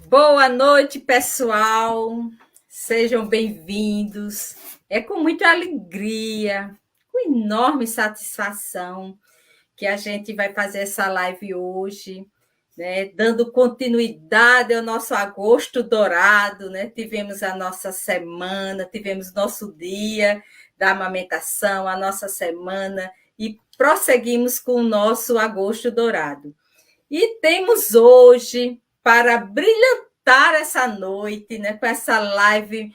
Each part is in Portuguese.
Boa noite, pessoal. Sejam bem-vindos. É com muita alegria, com enorme satisfação que a gente vai fazer essa live hoje, né? Dando continuidade ao nosso agosto dourado, né? Tivemos a nossa semana, tivemos nosso dia da amamentação, a nossa semana e prosseguimos com o nosso agosto dourado. E temos hoje, para brilhantar essa noite, né, com essa live,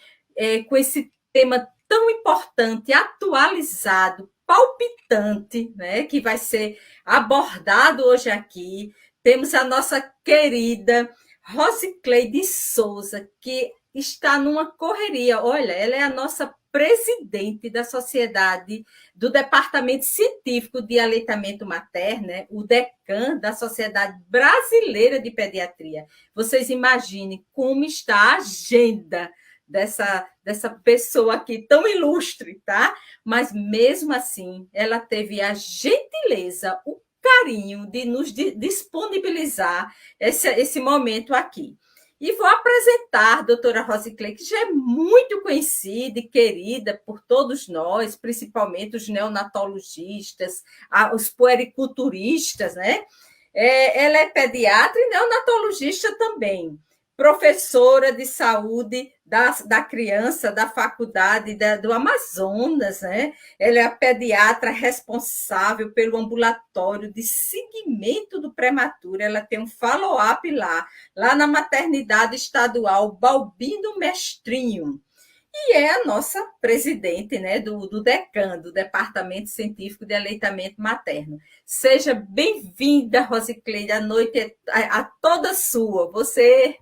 com esse tema tão importante, atualizado, palpitante, né, que vai ser abordado hoje aqui. Temos a nossa querida Rosicleide Souza, que está numa correria. Olha, ela é a nossa presidente da Sociedade do Departamento Científico de Aleitamento Materno, né? O DECAM da Sociedade Brasileira de Pediatria. Vocês imaginem como está a agenda dessa pessoa aqui tão ilustre, tá? Mas mesmo assim, ela teve a gentileza, o carinho de nos disponibilizar esse momento aqui. E vou apresentar a doutora Rosicleide, que já é muito conhecida e querida por todos nós, principalmente os neonatologistas, os puericulturistas, né? Ela é pediatra e neonatologista também, professora de saúde da criança da faculdade do Amazonas, né? Ela é a pediatra responsável pelo ambulatório de seguimento do prematuro. Ela tem um follow-up lá na maternidade estadual Balbino Mestrinho. E é a nossa presidente, né, do DECAN, do Departamento Científico de Aleitamento Materno. Seja bem-vinda, Rosicleide, a noite a toda sua. Você,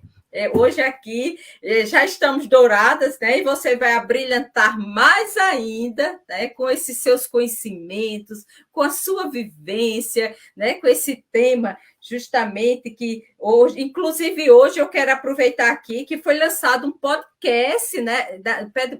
hoje aqui, já estamos douradas, né, e você vai abrilhantar mais ainda, né, com esses seus conhecimentos, com a sua vivência, né, com esse tema justamente que hoje, inclusive hoje eu quero aproveitar aqui que foi lançado um podcast, né,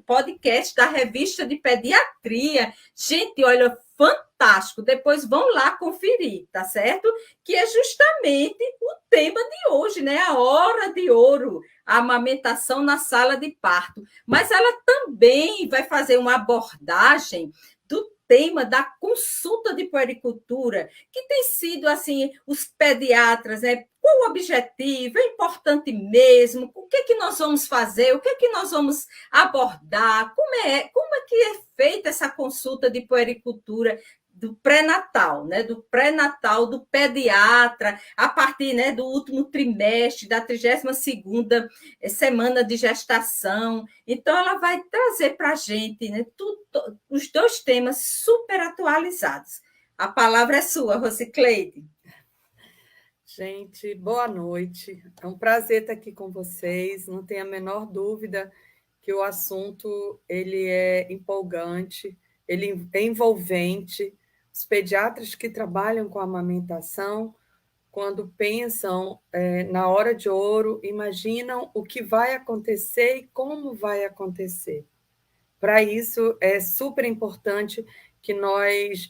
podcast da revista de pediatria. Gente, olha, fantástico. Depois vão lá conferir, tá certo? Que é justamente o tema de hoje, né? A hora de ouro, a amamentação na sala de parto. Mas ela também vai fazer uma abordagem do tema da consulta de puericultura, que tem sido assim, os pediatras, né? Qual o objetivo? É importante mesmo? O que é que nós vamos fazer? O que é que nós vamos abordar? Como é que é feita essa consulta de puericultura do pré-natal, né? Do pré-natal do pediatra, a partir, né, do último trimestre, da 32ª semana de gestação. Então, ela vai trazer para a gente, né, os dois temas super atualizados. A palavra é sua, Rosicleide. Gente, boa noite. É um prazer estar aqui com vocês. Não tenho a menor dúvida que o assunto ele é empolgante, ele é envolvente. Os pediatras que trabalham com amamentação, quando pensam na hora de ouro, imaginam o que vai acontecer e como vai acontecer. Para isso, é super importante que nós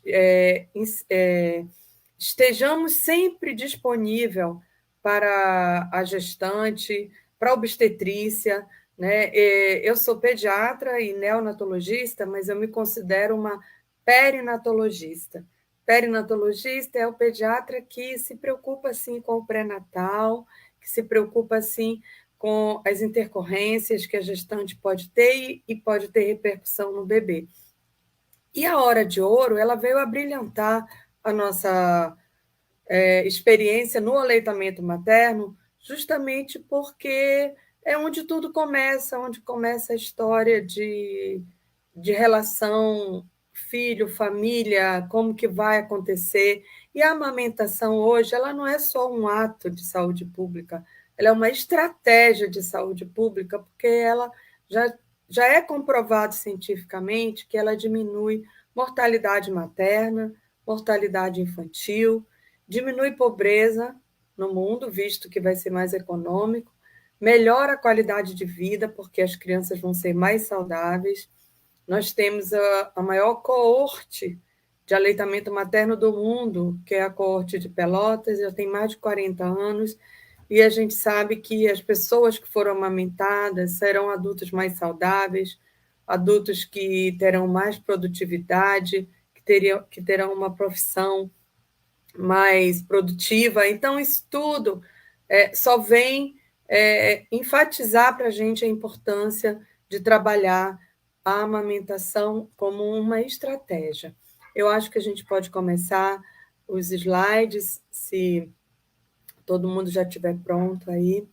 estejamos sempre disponível para a gestante, para a obstetrícia, né? Eu sou pediatra e neonatologista, mas eu me considero uma perinatologista. Perinatologista é o pediatra que se preocupa, sim, com o pré-natal, que se preocupa, sim, com as intercorrências que a gestante pode ter e pode ter repercussão no bebê. E a hora de ouro, ela veio a brilhantar a nossa experiência no aleitamento materno, justamente porque é onde tudo começa, onde começa a história de relação filho, família, como que vai acontecer. E a amamentação hoje, ela não é só um ato de saúde pública, ela é uma estratégia de saúde pública, porque ela já é comprovado cientificamente que ela diminui mortalidade materna, mortalidade infantil, diminui pobreza no mundo, visto que vai ser mais econômico, melhora a qualidade de vida, porque as crianças vão ser mais saudáveis. Nós temos a maior coorte de aleitamento materno do mundo, que é a coorte de Pelotas, já tem mais de 40 anos, e a gente sabe que as pessoas que foram amamentadas serão adultos mais saudáveis, adultos que terão mais produtividade, que terão uma profissão mais produtiva. Então, isso tudo só vem enfatizar para a gente a importância de trabalhar a amamentação como uma estratégia. Eu acho que a gente pode começar os slides, se todo mundo já estiver pronto aí.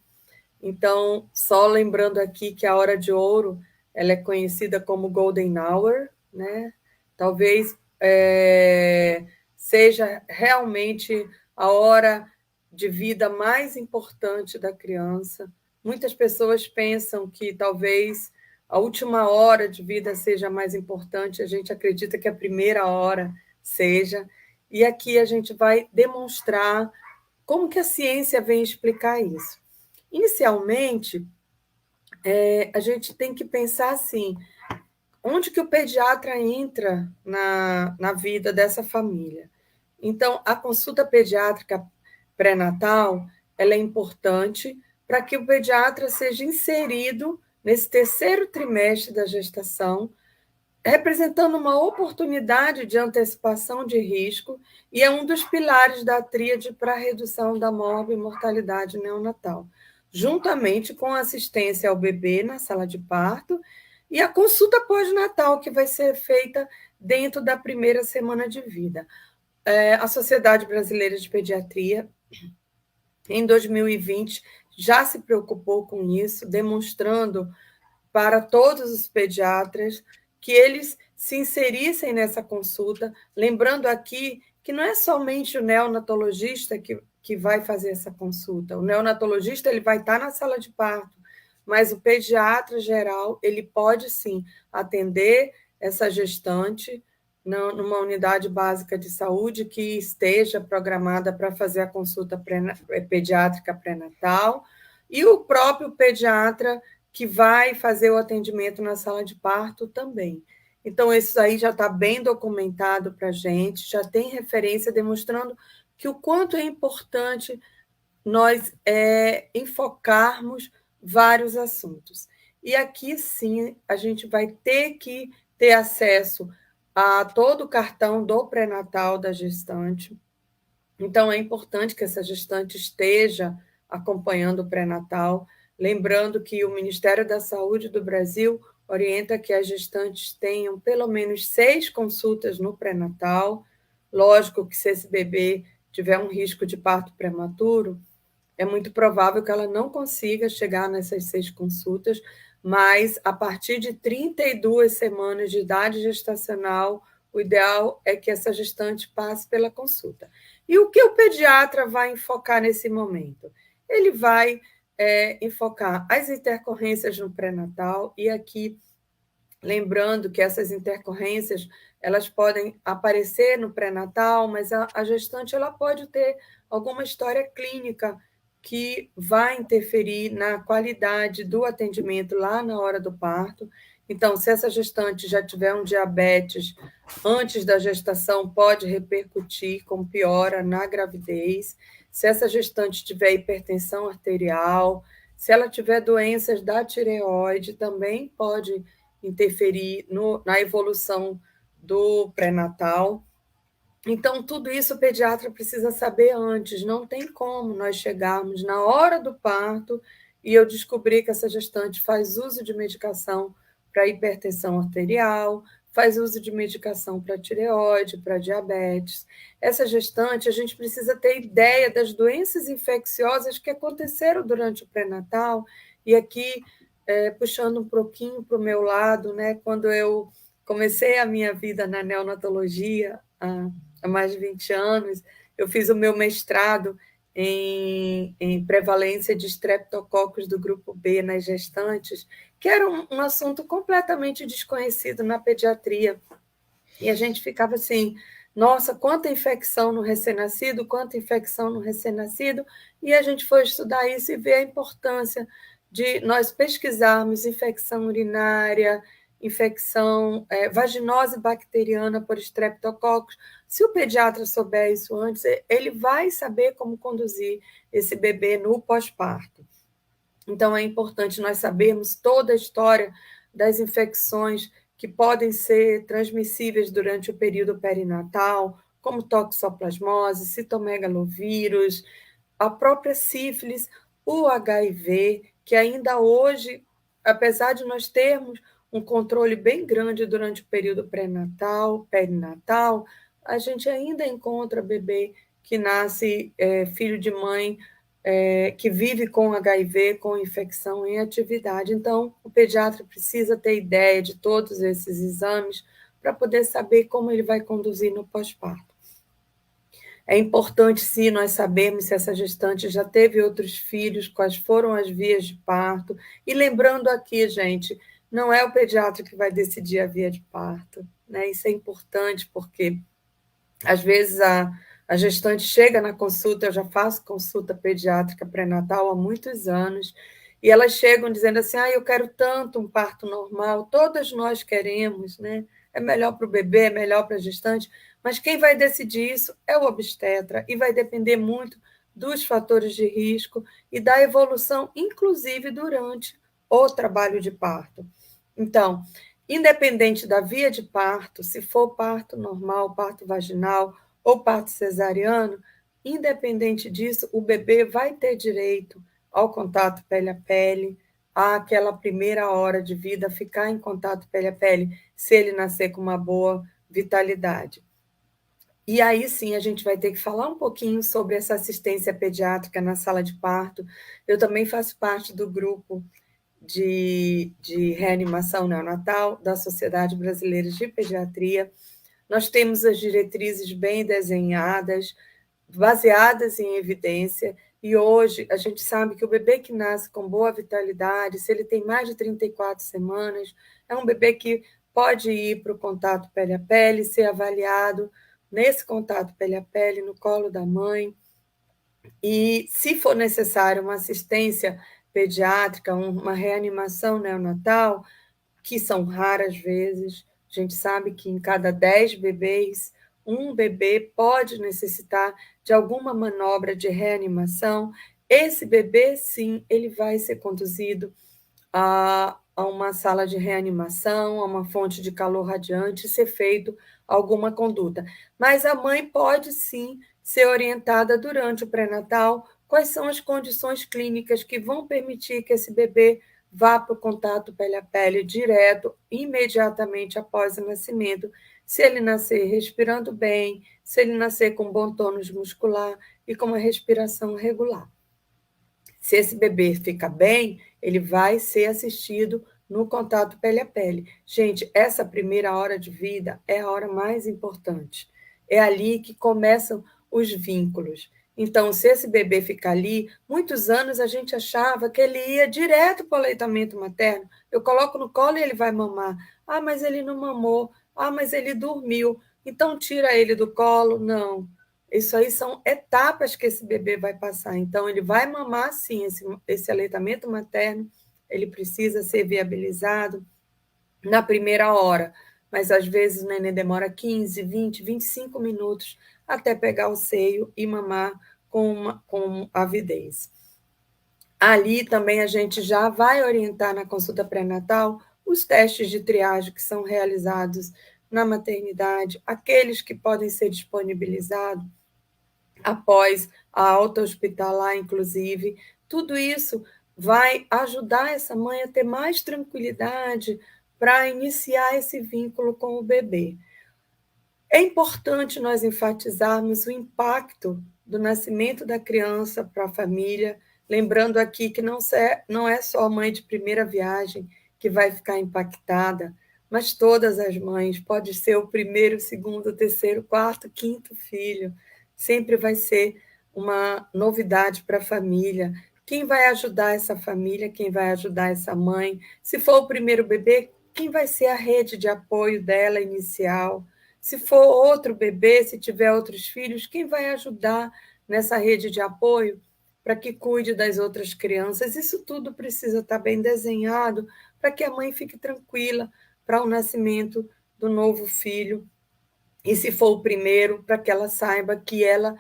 Então, só lembrando aqui que a hora de ouro ela é conhecida como Golden Hour, né? Talvez seja realmente a hora de vida mais importante da criança. Muitas pessoas pensam que talvez a última hora de vida seja mais importante, a gente acredita que a primeira hora seja, e aqui a gente vai demonstrar como que a ciência vem explicar isso. Inicialmente, a gente tem que pensar assim, onde que o pediatra entra na vida dessa família? Então, a consulta pediátrica pré-natal ela é importante para que o pediatra seja inserido nesse terceiro trimestre da gestação, representando uma oportunidade de antecipação de risco e é um dos pilares da tríade para a redução da morbimortalidade neonatal, juntamente com a assistência ao bebê na sala de parto e a consulta pós-natal, que vai ser feita dentro da primeira semana de vida. A Sociedade Brasileira de Pediatria, em 2020, já se preocupou com isso, demonstrando para todos os pediatras que eles se inserissem nessa consulta, lembrando aqui que não é somente o neonatologista que vai fazer essa consulta. O neonatologista ele vai estar na sala de parto, mas o pediatra geral ele pode sim atender essa gestante numa unidade básica de saúde que esteja programada para fazer a consulta pediátrica pré-natal, e o próprio pediatra que vai fazer o atendimento na sala de parto também. Então, isso aí já está bem documentado para a gente, já tem referência demonstrando que o quanto é importante nós enfocarmos vários assuntos. E aqui, sim, a gente vai ter que ter acesso a todo o cartão do pré-natal da gestante. Então, é importante que essa gestante esteja acompanhando o pré-natal, lembrando que o Ministério da Saúde do Brasil orienta que as gestantes tenham pelo menos 6 consultas no pré-natal. Lógico que se esse bebê tiver um risco de parto prematuro, é muito provável que ela não consiga chegar nessas 6 consultas, mas a partir de 32 semanas de idade gestacional, o ideal é que essa gestante passe pela consulta. E o que o pediatra vai enfocar nesse momento? Ele vai enfocar as intercorrências no pré-natal, e aqui, lembrando que essas intercorrências elas podem aparecer no pré-natal, mas a gestante ela pode ter alguma história clínica que vai interferir na qualidade do atendimento lá na hora do parto. Então, se essa gestante já tiver um diabetes antes da gestação, pode repercutir com piora na gravidez. Se essa gestante tiver hipertensão arterial, se ela tiver doenças da tireoide, também pode interferir na evolução do pré-natal. Então, tudo isso o pediatra precisa saber antes. Não tem como nós chegarmos na hora do parto e eu descobrir que essa gestante faz uso de medicação para hipertensão arterial, faz uso de medicação para tireoide, para diabetes. Essa gestante, a gente precisa ter ideia das doenças infecciosas que aconteceram durante o pré-natal. E aqui, puxando um pouquinho para o meu lado, né, quando eu comecei a minha vida na neonatologia, há mais de 20 anos, eu fiz o meu mestrado em prevalência de estreptococos do grupo B nas gestantes, que era um assunto completamente desconhecido na pediatria. E a gente ficava assim, nossa, quanta infecção no recém-nascido, quanta infecção no recém-nascido, e a gente foi estudar isso e ver a importância de nós pesquisarmos infecção urinária, infecção, vaginose bacteriana por estreptococcus. Se o pediatra souber isso antes, ele vai saber como conduzir esse bebê no pós-parto. Então, é importante nós sabermos toda a história das infecções que podem ser transmissíveis durante o período perinatal, como toxoplasmose, citomegalovírus, a própria sífilis, o HIV, que ainda hoje, apesar de nós termos um controle bem grande durante o período pré-natal, perinatal, a gente ainda encontra bebê que nasce filho de mãe que vive com HIV, com infecção em atividade. Então, o pediatra precisa ter ideia de todos esses exames para poder saber como ele vai conduzir no pós-parto. É importante, sim, nós sabermos se essa gestante já teve outros filhos, quais foram as vias de parto. E lembrando aqui, gente, não é o pediatra que vai decidir a via de parto, né? Isso é importante, porque às vezes a gestante chega na consulta, eu já faço consulta pediátrica pré-natal há muitos anos, e elas chegam dizendo assim, eu quero tanto um parto normal, todas nós queremos, né? É melhor para o bebê, é melhor para a gestante, mas quem vai decidir isso é o obstetra, e vai depender muito dos fatores de risco e da evolução, inclusive durante o trabalho de parto. Então, independente da via de parto, se for parto normal, parto vaginal ou parto cesariano, independente disso, o bebê vai ter direito ao contato pele a pele, àquela primeira hora de vida, ficar em contato pele a pele, se ele nascer com uma boa vitalidade. E aí sim a gente vai ter que falar um pouquinho sobre essa assistência pediátrica na sala de parto. Eu também faço parte do grupo de reanimação neonatal da Sociedade Brasileira de Pediatria. Nós temos as diretrizes bem desenhadas, baseadas em evidência, e hoje a gente sabe que o bebê que nasce com boa vitalidade, se ele tem mais de 34 semanas, é um bebê que pode ir para o contato pele a pele, ser avaliado nesse contato pele a pele, no colo da mãe, e se for necessário uma assistência pediátrica, uma reanimação neonatal, que são raras vezes, a gente sabe que em cada 10 bebês, um bebê pode necessitar de alguma manobra de reanimação. Esse bebê, sim, ele vai ser conduzido a uma sala de reanimação, a uma fonte de calor radiante, ser feito alguma conduta. Mas a mãe pode, sim, ser orientada durante o pré-natal quais são as condições clínicas que vão permitir que esse bebê vá para o contato pele a pele direto, imediatamente após o nascimento, se ele nascer respirando bem, se ele nascer com bom tônus muscular e com uma respiração regular. Se esse bebê fica bem, ele vai ser assistido no contato pele a pele. Gente, essa primeira hora de vida é a hora mais importante. É ali que começam os vínculos. Então, se esse bebê ficar ali, muitos anos a gente achava que ele ia direto para o aleitamento materno. Eu coloco no colo e ele vai mamar. Mas ele não mamou. Mas ele dormiu. Então, tira ele do colo. Não. Isso aí são etapas que esse bebê vai passar. Então, ele vai mamar, sim, esse aleitamento materno, ele precisa ser viabilizado na primeira hora, mas às vezes o neném demora 15, 20, 25 minutos até pegar o seio e mamar com avidez. Ali também a gente já vai orientar na consulta pré-natal os testes de triagem que são realizados na maternidade, aqueles que podem ser disponibilizados após a alta hospitalar, inclusive. Tudo isso vai ajudar essa mãe a ter mais tranquilidade para iniciar esse vínculo com o bebê. É importante nós enfatizarmos o impacto do nascimento da criança para a família, lembrando aqui que não é só a mãe de primeira viagem que vai ficar impactada, mas todas as mães, pode ser o primeiro, segundo, terceiro, quarto, quinto filho, sempre vai ser uma novidade para a família. Quem vai ajudar essa família, quem vai ajudar essa mãe? Se for o primeiro bebê, quem vai ser a rede de apoio dela inicial? Se for outro bebê, se tiver outros filhos, quem vai ajudar nessa rede de apoio para que cuide das outras crianças? Isso tudo precisa estar bem desenhado para que a mãe fique tranquila, para o nascimento do novo filho, e se for o primeiro, para que ela saiba que ela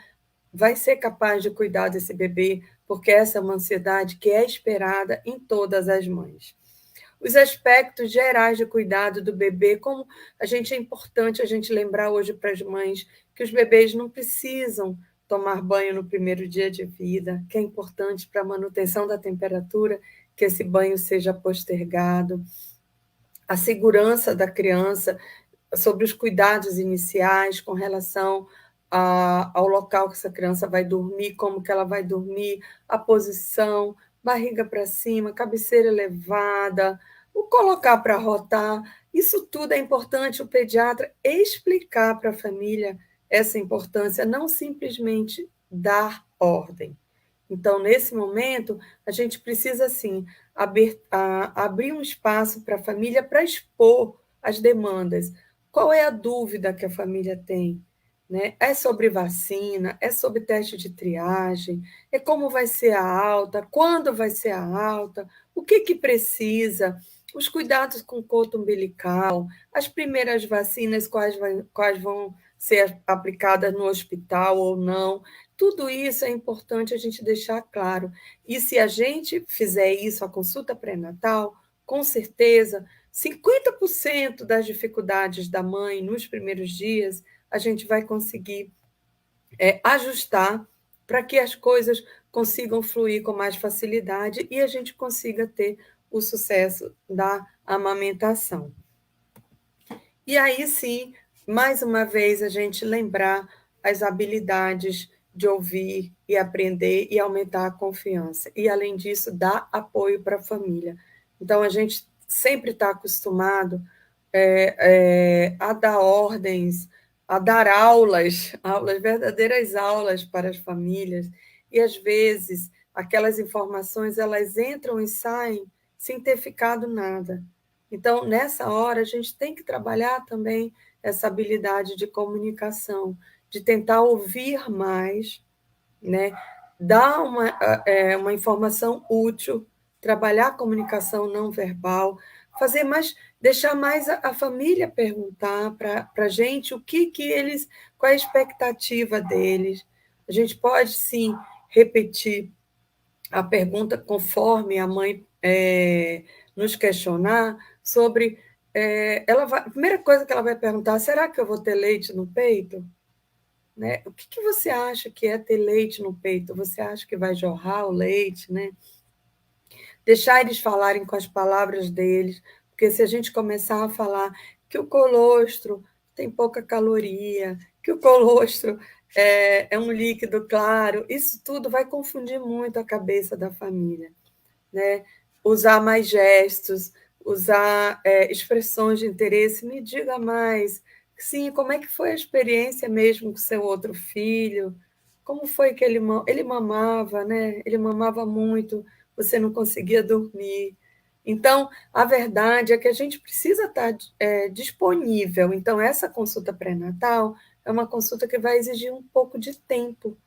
vai ser capaz de cuidar desse bebê, porque essa é uma ansiedade que é esperada em todas as mães. Os aspectos gerais de cuidado do bebê, como é importante a gente lembrar hoje para as mães que os bebês não precisam tomar banho no primeiro dia de vida, que é importante para a manutenção da temperatura, que esse banho seja postergado, a segurança da criança, sobre os cuidados iniciais com relação ao local que essa criança vai dormir, como que ela vai dormir, a posição, barriga para cima, cabeceira elevada, o colocar para rotar. Isso tudo é importante o pediatra explicar para a família essa importância, não simplesmente dar ordem. Então, nesse momento, a gente precisa, sim, abrir um espaço para a família para expor as demandas. Qual é a dúvida que a família tem? Né? É sobre vacina, é sobre teste de triagem, é como vai ser a alta, quando vai ser a alta, o que precisa, os cuidados com o coto umbilical, as primeiras vacinas, quais vão ser aplicadas no hospital ou não. Tudo isso é importante a gente deixar claro. E se a gente fizer isso, a consulta pré-natal, com certeza, 50% das dificuldades da mãe nos primeiros dias, a gente vai conseguir ajustar para que as coisas consigam fluir com mais facilidade e a gente consiga ter o sucesso da amamentação. E aí sim, mais uma vez, a gente lembrar as habilidades de ouvir e aprender e aumentar a confiança. E, além disso, dar apoio para a família. Então, a gente sempre está acostumado a dar ordens, a dar aulas, verdadeiras aulas para as famílias. E, às vezes, aquelas informações, elas entram e saem sem ter ficado nada. Então, nessa hora, a gente tem que trabalhar também essa habilidade de comunicação, de tentar ouvir mais, né? Dar uma informação útil, trabalhar a comunicação não verbal, fazer mais, deixar mais a família perguntar para a gente qual é a expectativa deles. A gente pode, sim, repetir a pergunta conforme a mãe nos questionar sobre. A primeira coisa que ela vai perguntar: será que eu vou ter leite no peito? Né? O que você acha que é ter leite no peito? Você acha que vai jorrar o leite? Né? Deixar eles falarem com as palavras deles, porque se a gente começar a falar que o colostro tem pouca caloria, que o colostro é um líquido claro, isso tudo vai confundir muito a cabeça da família. Né? Usar mais gestos, usar expressões de interesse, me diga mais. Sim, como é que foi a experiência mesmo com seu outro filho? Como foi que ele mamava, né? Ele mamava muito, você não conseguia dormir. Então, a verdade é que a gente precisa estar disponível. Então, essa consulta pré-natal é uma consulta que vai exigir um pouco de tempo.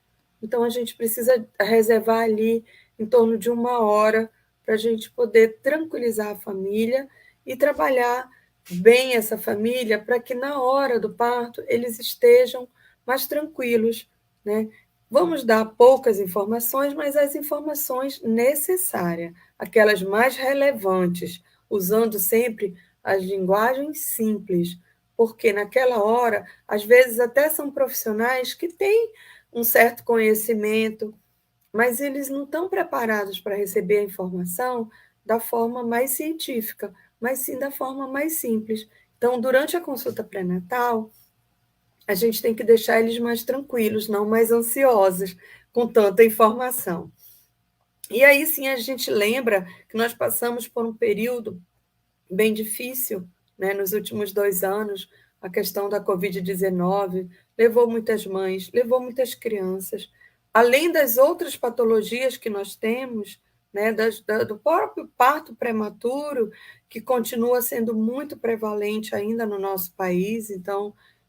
Então, a gente precisa reservar ali em torno de 1 hora para a gente poder tranquilizar a família e trabalhar bem essa família para que na hora do parto eles estejam mais tranquilos, né? Vamos dar poucas informações, mas as informações necessárias, aquelas mais relevantes, usando sempre as linguagens simples, porque naquela hora, às vezes até são profissionais que têm um certo conhecimento, mas eles não estão preparados para receber a informação da forma mais científica, mas sim da forma mais simples. Então, durante a consulta pré-natal, a gente tem que deixar eles mais tranquilos, não mais ansiosos com tanta informação. E aí sim a gente lembra que nós passamos por um período bem difícil, né, nos últimos 2 anos, a questão da Covid-19 levou muitas mães, levou muitas crianças, além das outras patologias que nós temos, né, do próprio parto prematuro, que continua sendo muito prevalente ainda no nosso país. Então,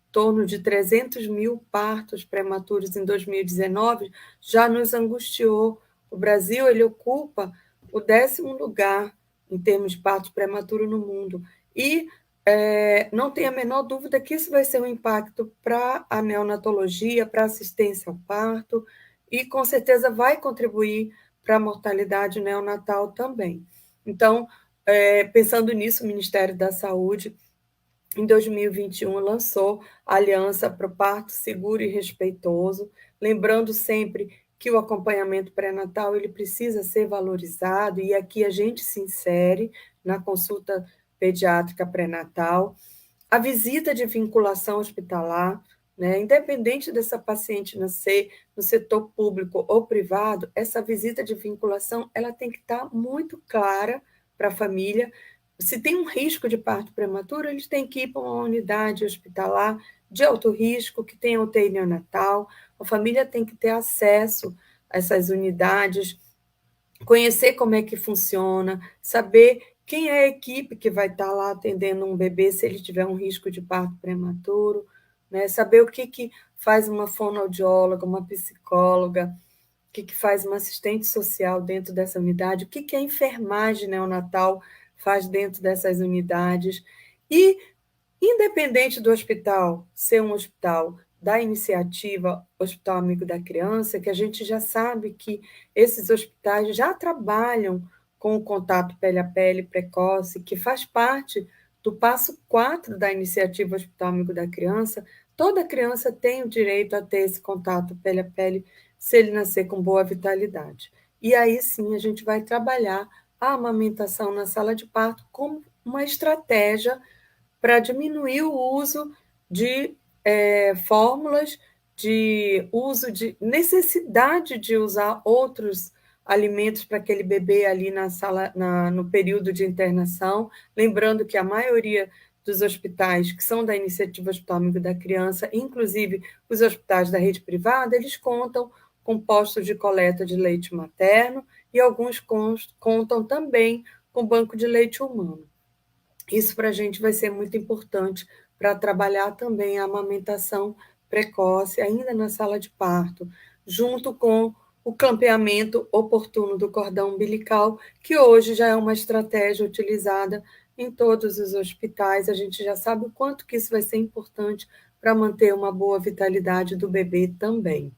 em torno de 300 mil partos prematuros em 2019 já nos angustiou. O Brasil ele ocupa o 10º lugar em termos de parto prematuro no mundo. E não tem a menor dúvida que isso vai ser um impacto para a neonatologia, para a assistência ao parto, e com certeza vai contribuir para a mortalidade neonatal também. Então, pensando nisso, o Ministério da Saúde, em 2021, lançou a Aliança para o Parto Seguro e Respeitoso, lembrando sempre que o acompanhamento pré-natal ele precisa ser valorizado, e aqui a gente se insere na consulta pediátrica pré-natal, a visita de vinculação hospitalar, né? Independente dessa paciente nascer no setor público ou privado, essa visita de vinculação ela tem que estar muito clara para a família. Se tem um risco de parto prematuro, eles têm que ir para uma unidade hospitalar de alto risco, que tem UTI neonatal. A família tem que ter acesso a essas unidades, conhecer como é que funciona, saber quem é a equipe que vai estar lá atendendo um bebê se ele tiver um risco de parto prematuro, né? Saber o que faz uma fonoaudióloga, uma psicóloga, o que faz uma assistente social dentro dessa unidade, o que a enfermagem neonatal faz dentro dessas unidades. E, independente do hospital ser um hospital da iniciativa Hospital Amigo da Criança, que a gente já sabe que esses hospitais já trabalham com o contato pele a pele precoce, que faz parte do passo 4 da iniciativa Hospital Amigo da Criança. Toda criança tem o direito a ter esse contato pele a pele se ele nascer com boa vitalidade. E aí sim a gente vai trabalhar a amamentação na sala de parto como uma estratégia para diminuir o uso de fórmulas, de uso de necessidade de usar outros alimentos para aquele bebê ali na sala, no período de internação. Lembrando que a maioria dos hospitais que são da iniciativa Hospital Amigo da Criança, inclusive os hospitais da rede privada, eles contam com postos de coleta de leite materno e alguns contam também com banco de leite humano. Isso para a gente vai ser muito importante para trabalhar também a amamentação precoce, ainda na sala de parto, junto com o clampeamento oportuno do cordão umbilical, que hoje já é uma estratégia utilizada em todos os hospitais. A gente já sabe o quanto que isso vai ser importante para manter uma boa vitalidade do bebê também.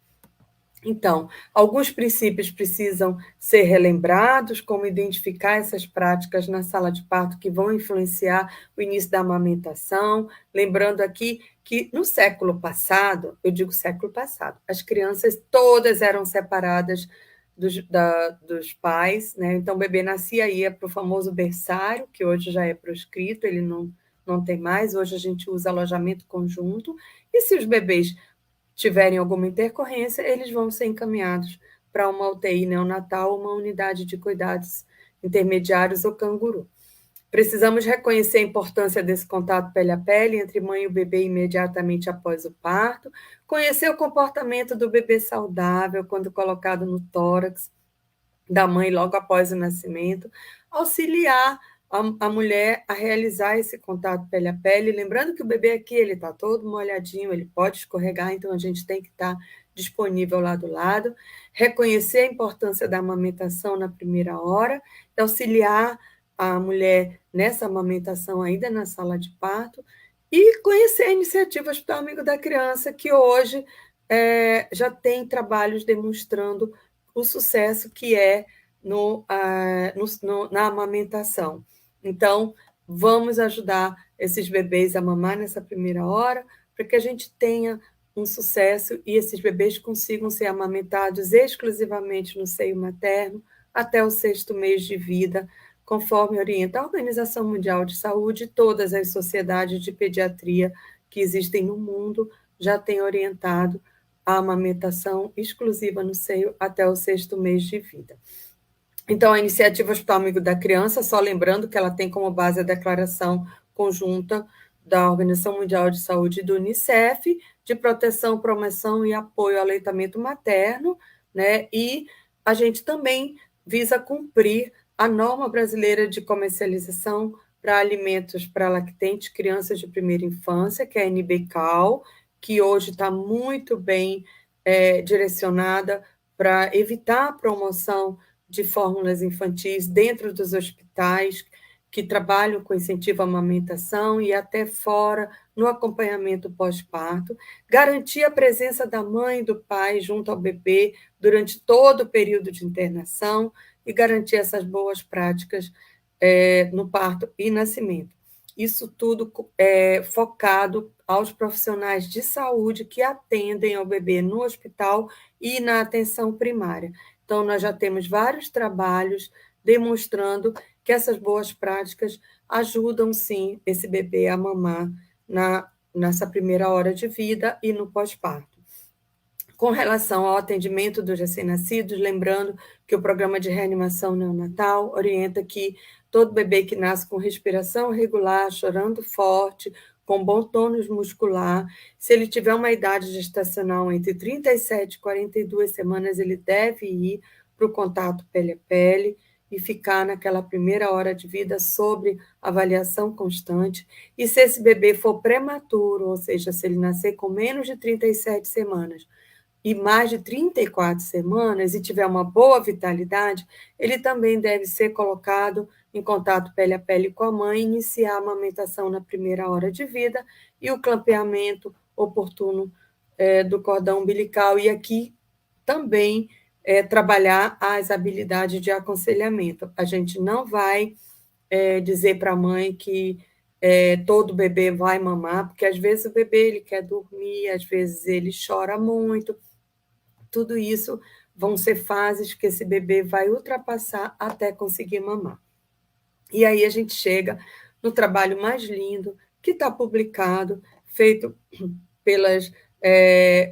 Então, alguns princípios precisam ser relembrados, como identificar essas práticas na sala de parto que vão influenciar o início da amamentação. Lembrando aqui que no século passado, eu digo século passado, as crianças todas eram separadas dos pais, né? Então, o bebê nascia e ia para o famoso berçário, que hoje já é proscrito, ele não tem mais, hoje a gente usa alojamento conjunto, e se os bebês tiverem alguma intercorrência, eles vão ser encaminhados para uma UTI neonatal, uma unidade de cuidados intermediários ou canguru. Precisamos reconhecer a importância desse contato pele a pele entre mãe e o bebê imediatamente após o parto, conhecer o comportamento do bebê saudável quando colocado no tórax da mãe logo após o nascimento, auxiliar a mulher a realizar esse contato pele a pele, lembrando que o bebê aqui ele está todo molhadinho, ele pode escorregar, então a gente tem que estar disponível lá do lado, reconhecer a importância da amamentação na primeira hora, auxiliar a mulher nessa amamentação ainda na sala de parto, e conhecer a iniciativa Hospital Amigo da Criança, que hoje já tem trabalhos demonstrando o sucesso que é na amamentação. Então, vamos ajudar esses bebês a mamar nessa primeira hora, para que a gente tenha um sucesso e esses bebês consigam ser amamentados exclusivamente no seio materno até o 6º mês de vida, conforme orienta a Organização Mundial de Saúde. Todas as sociedades de pediatria que existem no mundo já têm orientado a amamentação exclusiva no seio até o 6º mês de vida. Então, a iniciativa Hospital Amigo da Criança, só lembrando que ela tem como base a declaração conjunta da Organização Mundial de Saúde e do Unicef, de proteção, promoção e apoio ao aleitamento materno, né? E a gente também visa cumprir a norma brasileira de comercialização para alimentos para lactentes, crianças de primeira infância, que é a NBCAL, que hoje está muito bem direcionada para evitar a promoção de fórmulas infantis dentro dos hospitais, que trabalham com incentivo à amamentação e até fora, no acompanhamento pós-parto, garantir a presença da mãe e do pai junto ao bebê durante todo o período de internação e garantir essas boas práticas no parto e nascimento. Isso tudo focado aos profissionais de saúde que atendem ao bebê no hospital e na atenção primária. Então, nós já temos vários trabalhos demonstrando que essas boas práticas ajudam, sim, esse bebê a mamar nessa primeira hora de vida e no pós-parto. Com relação ao atendimento dos recém-nascidos, lembrando que o programa de reanimação neonatal orienta que todo bebê que nasce com respiração regular, chorando forte, com bom tônus muscular, se ele tiver uma idade gestacional entre 37 e 42 semanas, ele deve ir para o contato pele a pele e ficar naquela primeira hora de vida sobre avaliação constante. E se esse bebê for prematuro, ou seja, se ele nascer com menos de 37 semanas, e mais de 34 semanas e tiver uma boa vitalidade, ele também deve ser colocado em contato pele a pele com a mãe, iniciar a amamentação na primeira hora de vida e o clampeamento oportuno do cordão umbilical. E aqui também trabalhar as habilidades de aconselhamento. A gente não vai dizer para a mãe que todo bebê vai mamar, porque às vezes o bebê ele quer dormir, às vezes ele chora muito. Tudo isso vão ser fases que esse bebê vai ultrapassar até conseguir mamar. E aí a gente chega no trabalho mais lindo, que está publicado, feito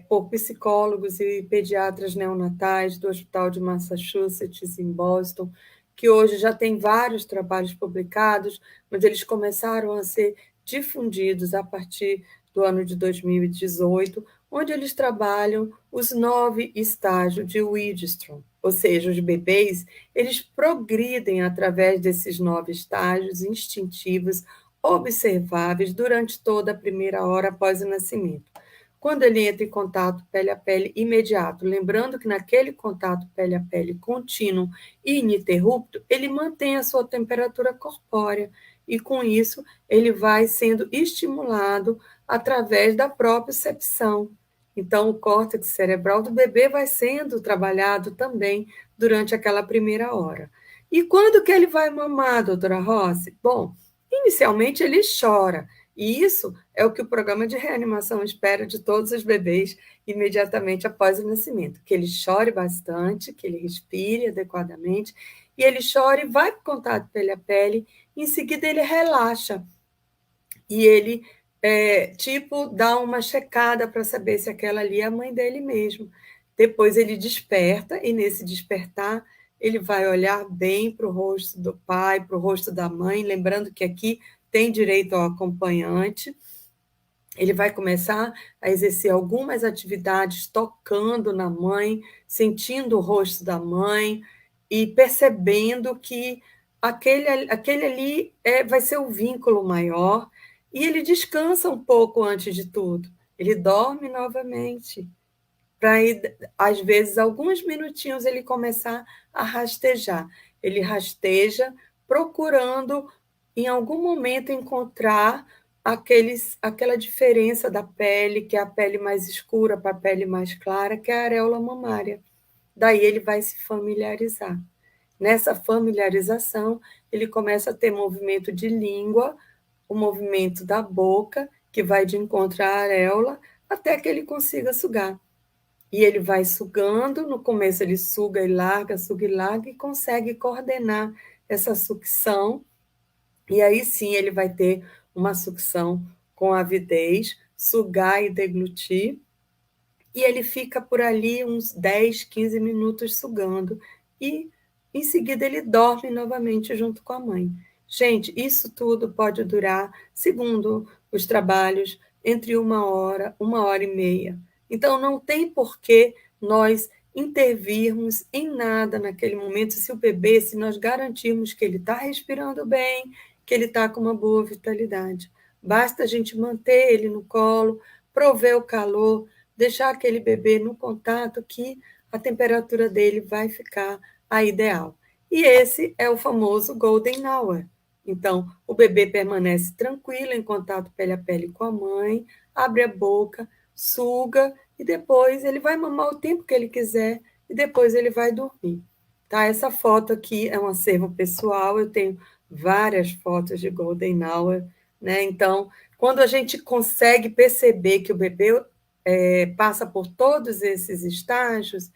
por psicólogos e pediatras neonatais do Hospital de Massachusetts, em Boston, que hoje já tem vários trabalhos publicados, mas eles começaram a ser difundidos a partir do ano de 2018, onde eles trabalham os 9 estágios de Widstrom, ou seja, os bebês, eles progridem através desses 9 estágios instintivos, observáveis durante toda a primeira hora após o nascimento. Quando ele entra em contato pele a pele imediato, lembrando que naquele contato pele a pele contínuo e ininterrupto, ele mantém a sua temperatura corpórea e, com isso, ele vai sendo estimulado através da propriocepção. Então, o córtex cerebral do bebê vai sendo trabalhado também durante aquela primeira hora. E quando que ele vai mamar, doutora Rossi? Bom, inicialmente ele chora, e isso é o que o programa de reanimação espera de todos os bebês imediatamente após o nascimento, que ele chore bastante, que ele respire adequadamente, e ele chore, vai para o contato pele a pele, em seguida ele relaxa, e ele dá uma checada para saber se aquela ali é a mãe dele mesmo. Depois ele desperta, e nesse despertar ele vai olhar bem para o rosto do pai, para o rosto da mãe, lembrando que aqui tem direito ao acompanhante. Ele vai começar a exercer algumas atividades tocando na mãe, sentindo o rosto da mãe e percebendo que aquele ali vai ser o vínculo maior, e ele descansa um pouco antes de tudo. Ele dorme novamente, para, às vezes, alguns minutinhos ele começar a rastejar. Ele rasteja procurando, em algum momento, encontrar aquela diferença da pele, que é a pele mais escura para a pele mais clara, que é a areola mamária. Daí ele vai se familiarizar. Nessa familiarização, ele começa a ter movimento de língua, o movimento da boca, que vai de encontro à areola, até que ele consiga sugar. E ele vai sugando, no começo ele suga e larga, e consegue coordenar essa sucção, e aí sim ele vai ter uma sucção com avidez, sugar e deglutir, e ele fica por ali uns 10, 15 minutos sugando, e em seguida ele dorme novamente junto com a mãe. Gente, isso tudo pode durar, segundo os trabalhos, entre 1 hora e meia. Então, não tem por que nós intervirmos em nada naquele momento, se nós garantirmos que ele está respirando bem, que ele está com uma boa vitalidade. Basta a gente manter ele no colo, prover o calor, deixar aquele bebê no contato, que a temperatura dele vai ficar a ideal. E esse é o famoso Golden Hour, Então, o bebê permanece tranquilo, em contato pele a pele com a mãe, abre a boca, suga, e depois ele vai mamar o tempo que ele quiser, e depois ele vai dormir. Tá? Essa foto aqui é um acervo pessoal, eu tenho várias fotos de Golden Hour, né? Então, quando a gente consegue perceber que o bebê passa por todos esses estágios,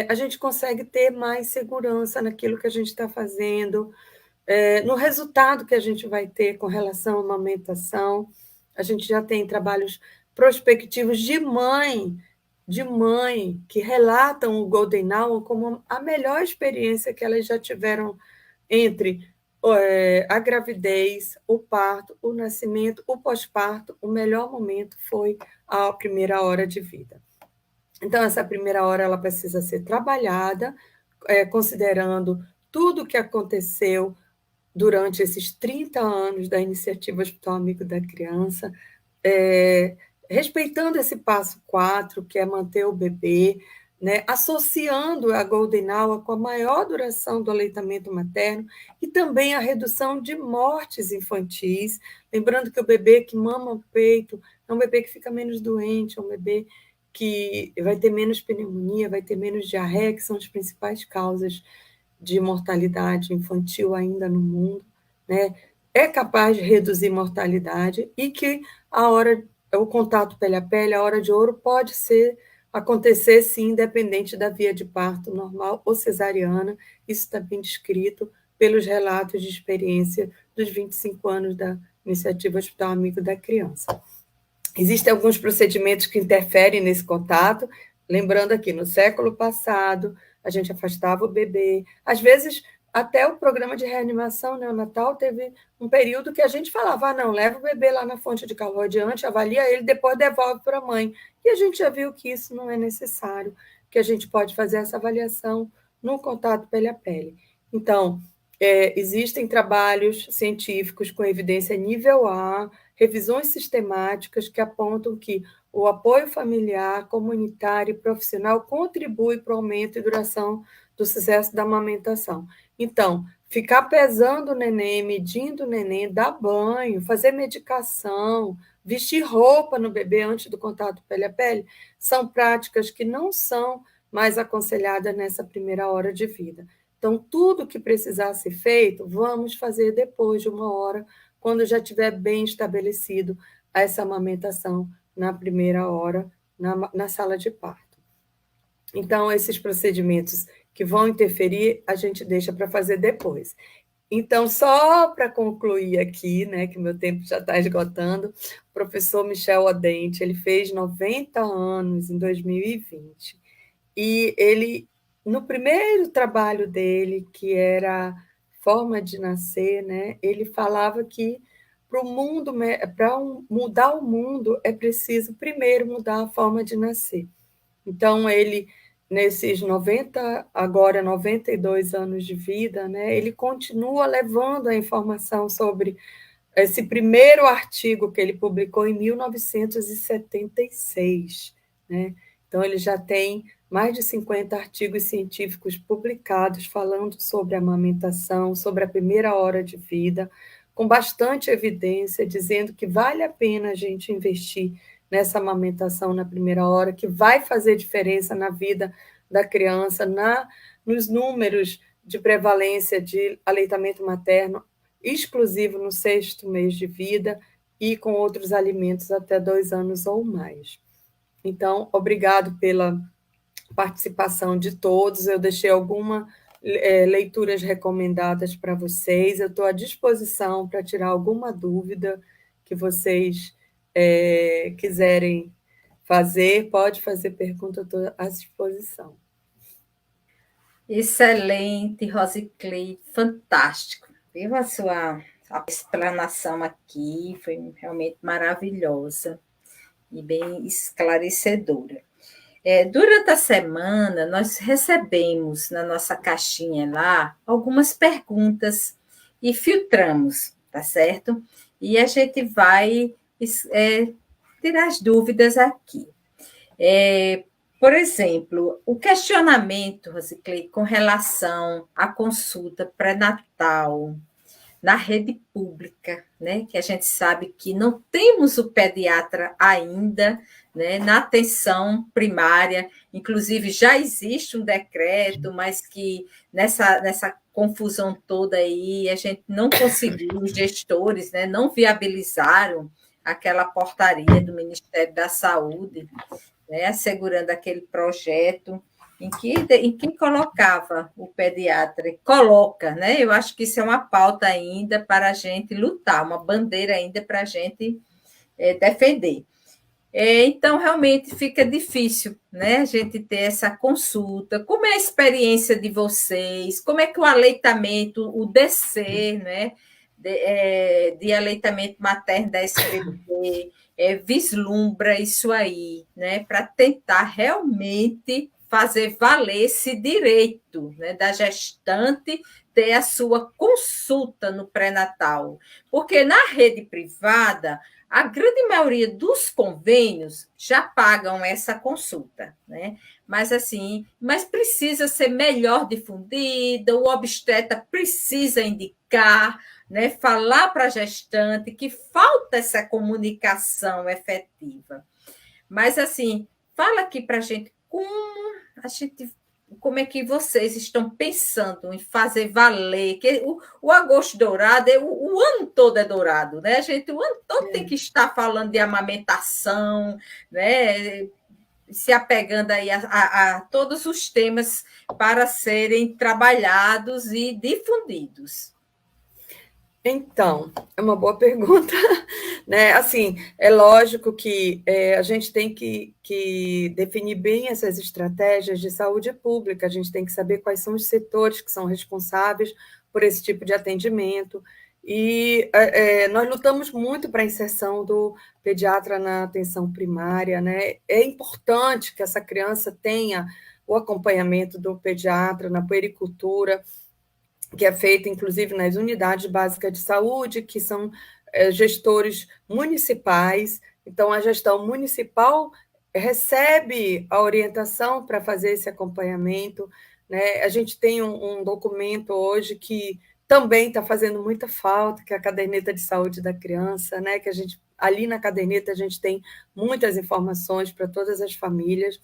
a gente consegue ter mais segurança naquilo que a gente está fazendo, no resultado que a gente vai ter com relação à amamentação. A gente já tem trabalhos prospectivos de mãe, que relatam o Golden Hour como a melhor experiência que elas já tiveram entre a gravidez, o parto, o nascimento, o pós-parto. O melhor momento foi a primeira hora de vida. Então, essa primeira hora ela precisa ser trabalhada, considerando tudo o que aconteceu durante esses 30 anos da iniciativa Hospital Amigo da Criança, respeitando esse passo 4, que é manter o bebê, né, associando a Golden Hour com a maior duração do aleitamento materno e também a redução de mortes infantis, lembrando que o bebê que mama o peito é um bebê que fica menos doente, é um bebê que vai ter menos pneumonia, vai ter menos diarreia, que são as principais causas de mortalidade infantil ainda no mundo, né? É capaz de reduzir mortalidade e que o contato pele a pele, a hora de ouro, pode acontecer sim, independente da via de parto normal ou cesariana. Isso está bem descrito pelos relatos de experiência dos 25 anos da Iniciativa Hospital Amigo da Criança. Existem alguns procedimentos que interferem nesse contato, lembrando aqui, no século passado, a gente afastava o bebê, às vezes até o programa de reanimação neonatal teve um período que a gente falava, não, leva o bebê lá na fonte de calor adiante, avalia ele, depois devolve para a mãe. E a gente já viu que isso não é necessário, que a gente pode fazer essa avaliação no contato pele a pele. Então, existem trabalhos científicos com evidência nível A, revisões sistemáticas que apontam que o apoio familiar, comunitário e profissional contribui para o aumento e duração do sucesso da amamentação. Então, ficar pesando o neném, medindo o neném, dar banho, fazer medicação, vestir roupa no bebê antes do contato pele a pele, são práticas que não são mais aconselhadas nessa primeira hora de vida. Então, tudo que precisar ser feito, vamos fazer depois de uma hora, quando já estiver bem estabelecido essa amamentação na primeira hora, na sala de parto. Então, esses procedimentos que vão interferir, a gente deixa para fazer depois. Então, só para concluir aqui, né, que meu tempo já está esgotando, o professor Michel Odente, ele fez 90 anos em 2020, e ele, no primeiro trabalho dele, que era Forma de Nascer, né, ele falava que para mudar o mundo, é preciso primeiro mudar a forma de nascer. Então, ele, nesses 90, agora 92 anos de vida, né, ele continua levando a informação sobre esse primeiro artigo que ele publicou em 1976, né? Então, ele já tem mais de 50 artigos científicos publicados falando sobre a amamentação, sobre a primeira hora de vida, com bastante evidência, dizendo que vale a pena a gente investir nessa amamentação na primeira hora, que vai fazer diferença na vida da criança, nos números de prevalência de aleitamento materno exclusivo no 6º mês de vida e com outros alimentos até 2 anos ou mais. Então, obrigado pela participação de todos. Eu deixei algumas leituras recomendadas para vocês. Eu estou à disposição para tirar alguma dúvida que vocês quiserem fazer. Pode fazer pergunta, eu estou à disposição. Excelente, Rosiclei, fantástico. Viu a sua explanação aqui, foi realmente maravilhosa e bem esclarecedora. Durante a semana, nós recebemos na nossa caixinha lá algumas perguntas e filtramos, tá certo? E a gente vai tirar as dúvidas aqui. Por exemplo, o questionamento, Rosiclei, com relação à consulta pré-natal, na rede pública, né? Que a gente sabe que não temos o pediatra ainda, né, na atenção primária. Inclusive, já existe um decreto, mas que nessa confusão toda aí, a gente não conseguiu, os gestores, né, não viabilizaram aquela portaria do Ministério da Saúde, né, assegurando aquele projeto em que colocava o pediatra, coloca, né? Eu acho que isso é uma pauta ainda para a gente lutar, uma bandeira ainda para a gente defender. Então, realmente fica difícil, né? A gente ter essa consulta. Como é a experiência de vocês? Como é que o aleitamento, o DC, né? De aleitamento materno da SBT, vislumbra isso aí, né? Para tentar realmente fazer valer esse direito, né, da gestante ter a sua consulta no pré-natal. Porque na rede privada, a grande maioria dos convênios já pagam essa consulta, né? Mas assim, mas precisa ser melhor difundida, o obstetra precisa indicar, né? Falar para a gestante que falta essa comunicação efetiva. Mas assim, fala aqui para a gente como é que vocês estão pensando em fazer valer? Que o agosto dourado, o ano todo é dourado, né? A gente o ano todo tem que estar falando de amamentação, né? Se apegando aí a todos os temas para serem trabalhados e difundidos. Então, é uma boa pergunta, né? Assim, é lógico que a gente tem que definir bem essas estratégias de saúde pública, a gente tem que saber quais são os setores que são responsáveis por esse tipo de atendimento, e nós lutamos muito para a inserção do pediatra na atenção primária, né? É importante que essa criança tenha o acompanhamento do pediatra na puericultura, que é feita, inclusive, nas unidades básicas de saúde, que são gestores municipais. Então, a gestão municipal recebe a orientação para fazer esse acompanhamento, né? A gente tem um documento hoje que também está fazendo muita falta, que é a caderneta de saúde da criança, né? Que a gente, ali na caderneta, a gente tem muitas informações para todas as famílias,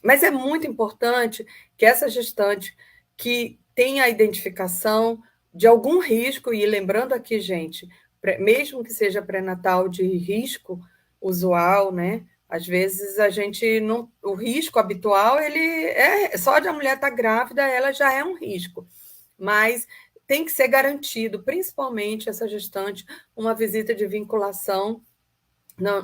mas é muito importante que essa gestante que tem a identificação de algum risco, e lembrando aqui, gente, mesmo que seja pré-natal de risco usual, né? Às vezes a gente não. O risco habitual, ele é só de a mulher estar grávida, ela já é um risco. Mas tem que ser garantido, principalmente essa gestante, uma visita de vinculação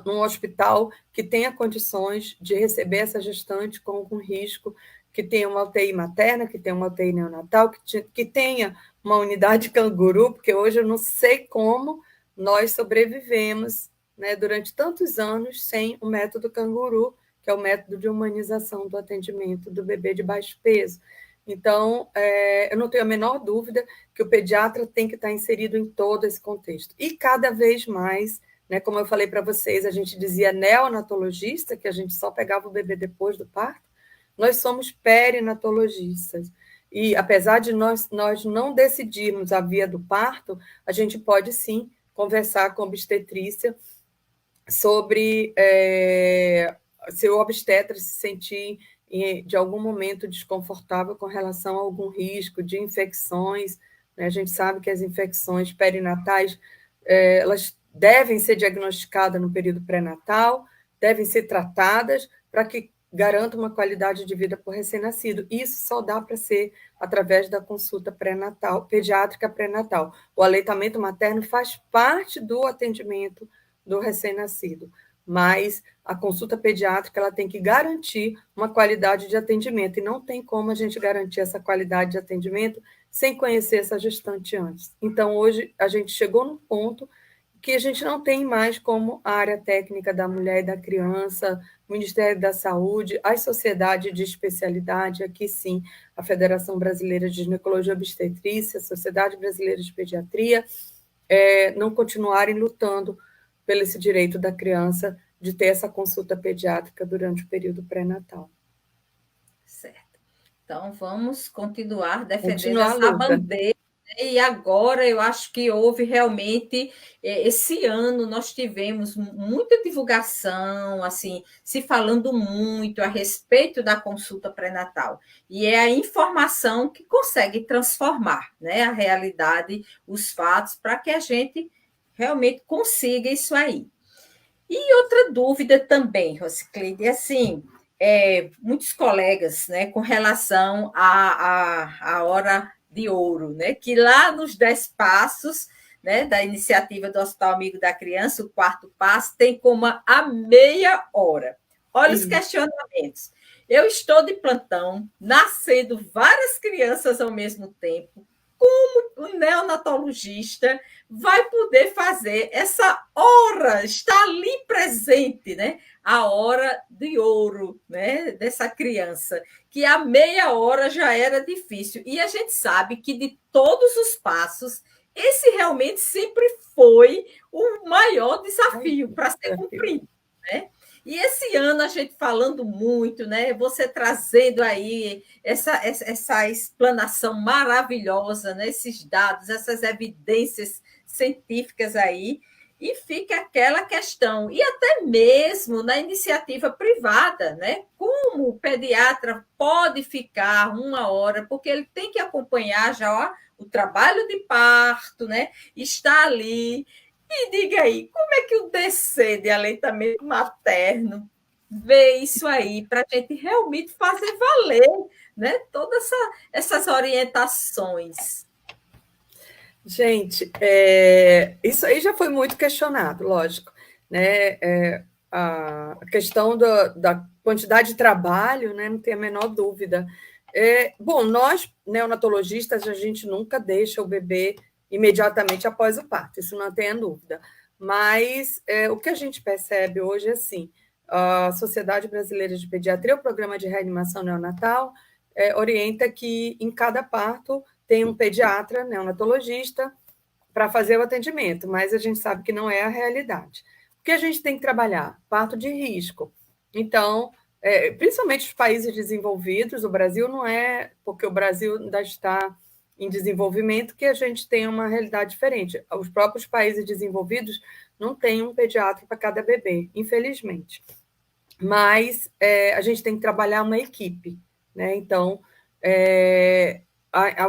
num hospital que tenha condições de receber essa gestante com algum risco, que tenha uma UTI materna, que tenha uma UTI neonatal, que tenha uma unidade canguru, porque hoje eu não sei como nós sobrevivemos, né, durante tantos anos sem o método canguru, que é o método de humanização do atendimento do bebê de baixo peso. Então, eu não tenho a menor dúvida que o pediatra tem que estar inserido em todo esse contexto. E cada vez mais, né, como eu falei para vocês, a gente dizia neonatologista, que a gente só pegava o bebê depois do parto, nós somos perinatologistas. E apesar de nós não decidirmos a via do parto, a gente pode sim conversar com a obstetrícia sobre se o obstetra se sentir de algum momento desconfortável com relação a algum risco de infecções, né? A gente sabe que as infecções perinatais elas devem ser diagnosticadas no período pré-natal, devem ser tratadas para que garanta uma qualidade de vida para o recém-nascido. Isso só dá para ser através da consulta pré-natal, pediátrica pré-natal. O aleitamento materno faz parte do atendimento do recém-nascido, mas a consulta pediátrica ela tem que garantir uma qualidade de atendimento, e não tem como a gente garantir essa qualidade de atendimento sem conhecer essa gestante antes. Então, hoje, a gente chegou num ponto que a gente não tem mais como a área técnica da mulher e da criança, o Ministério da Saúde, as sociedades de especialidade, aqui sim, a Federação Brasileira de Ginecologia e Obstetrícia, a Sociedade Brasileira de Pediatria, não continuarem lutando pelo esse direito da criança de ter essa consulta pediátrica durante o período pré-natal. Certo. Então, vamos continuar defendendo essa bandeira, E agora eu acho que houve realmente, esse ano nós tivemos muita divulgação, assim, se falando muito a respeito da consulta pré-natal. E é a informação que consegue transformar, né, a realidade, os fatos, para que a gente realmente consiga isso aí. E outra dúvida também, Rosiclide, assim, muitos colegas, né, com relação à hora de ouro, né, que lá nos 10 passos, né, da iniciativa do Hospital Amigo da Criança, o quarto passo, tem como a meia hora. Olha os Isso. questionamentos. Eu estou de plantão, nascendo várias crianças ao mesmo tempo. O neonatologista vai poder fazer essa hora, está ali presente, né? A hora de ouro, né? Dessa criança, que a meia hora já era difícil. E a gente sabe que de todos os passos, esse realmente sempre foi o maior desafio para ser cumprido, né? E esse ano a gente falando muito, né? Você trazendo aí essa explanação maravilhosa, né? Esses dados, essas evidências científicas aí, e fica aquela questão, e até mesmo na iniciativa privada, né? Como o pediatra pode ficar uma hora, porque ele tem que acompanhar já ó, o trabalho de parto, né? Está ali. E diga aí, como é que o DC de aleitamento materno vê isso aí, para a gente realmente fazer valer, né? Todas essas orientações. Gente, isso aí já foi muito questionado, lógico, né? A questão da quantidade de trabalho, né? Não tem a menor dúvida. Bom, nós, neonatologistas, a gente nunca deixa o bebê imediatamente após o parto, isso não tenha dúvida. Mas o que a gente percebe hoje é assim: a Sociedade Brasileira de Pediatria, o programa de reanimação neonatal, orienta que em cada parto tem um pediatra, neonatologista, para fazer o atendimento, mas a gente sabe que não é a realidade. O que a gente tem que trabalhar? Parto de risco. Então, principalmente os países desenvolvidos, o Brasil não é, porque o Brasil ainda está em desenvolvimento, que a gente tem uma realidade diferente. Os próprios países desenvolvidos não têm um pediatra para cada bebê, infelizmente. Mas a gente tem que trabalhar uma equipe, né? Então,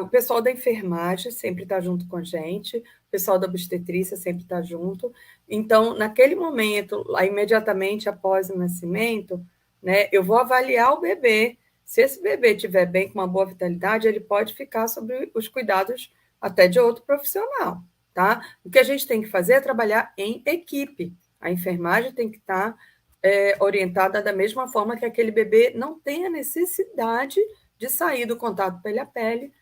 o pessoal da enfermagem sempre está junto com a gente, o pessoal da obstetrícia sempre está junto. Então, naquele momento, lá, imediatamente após o nascimento, né, eu vou avaliar o bebê. Se esse bebê estiver bem, com uma boa vitalidade, ele pode ficar sob os cuidados até de outro profissional, tá? O que a gente tem que fazer é trabalhar em equipe. A enfermagem tem que estar orientada da mesma forma que aquele bebê não tem a necessidade de sair do contato pele a pele,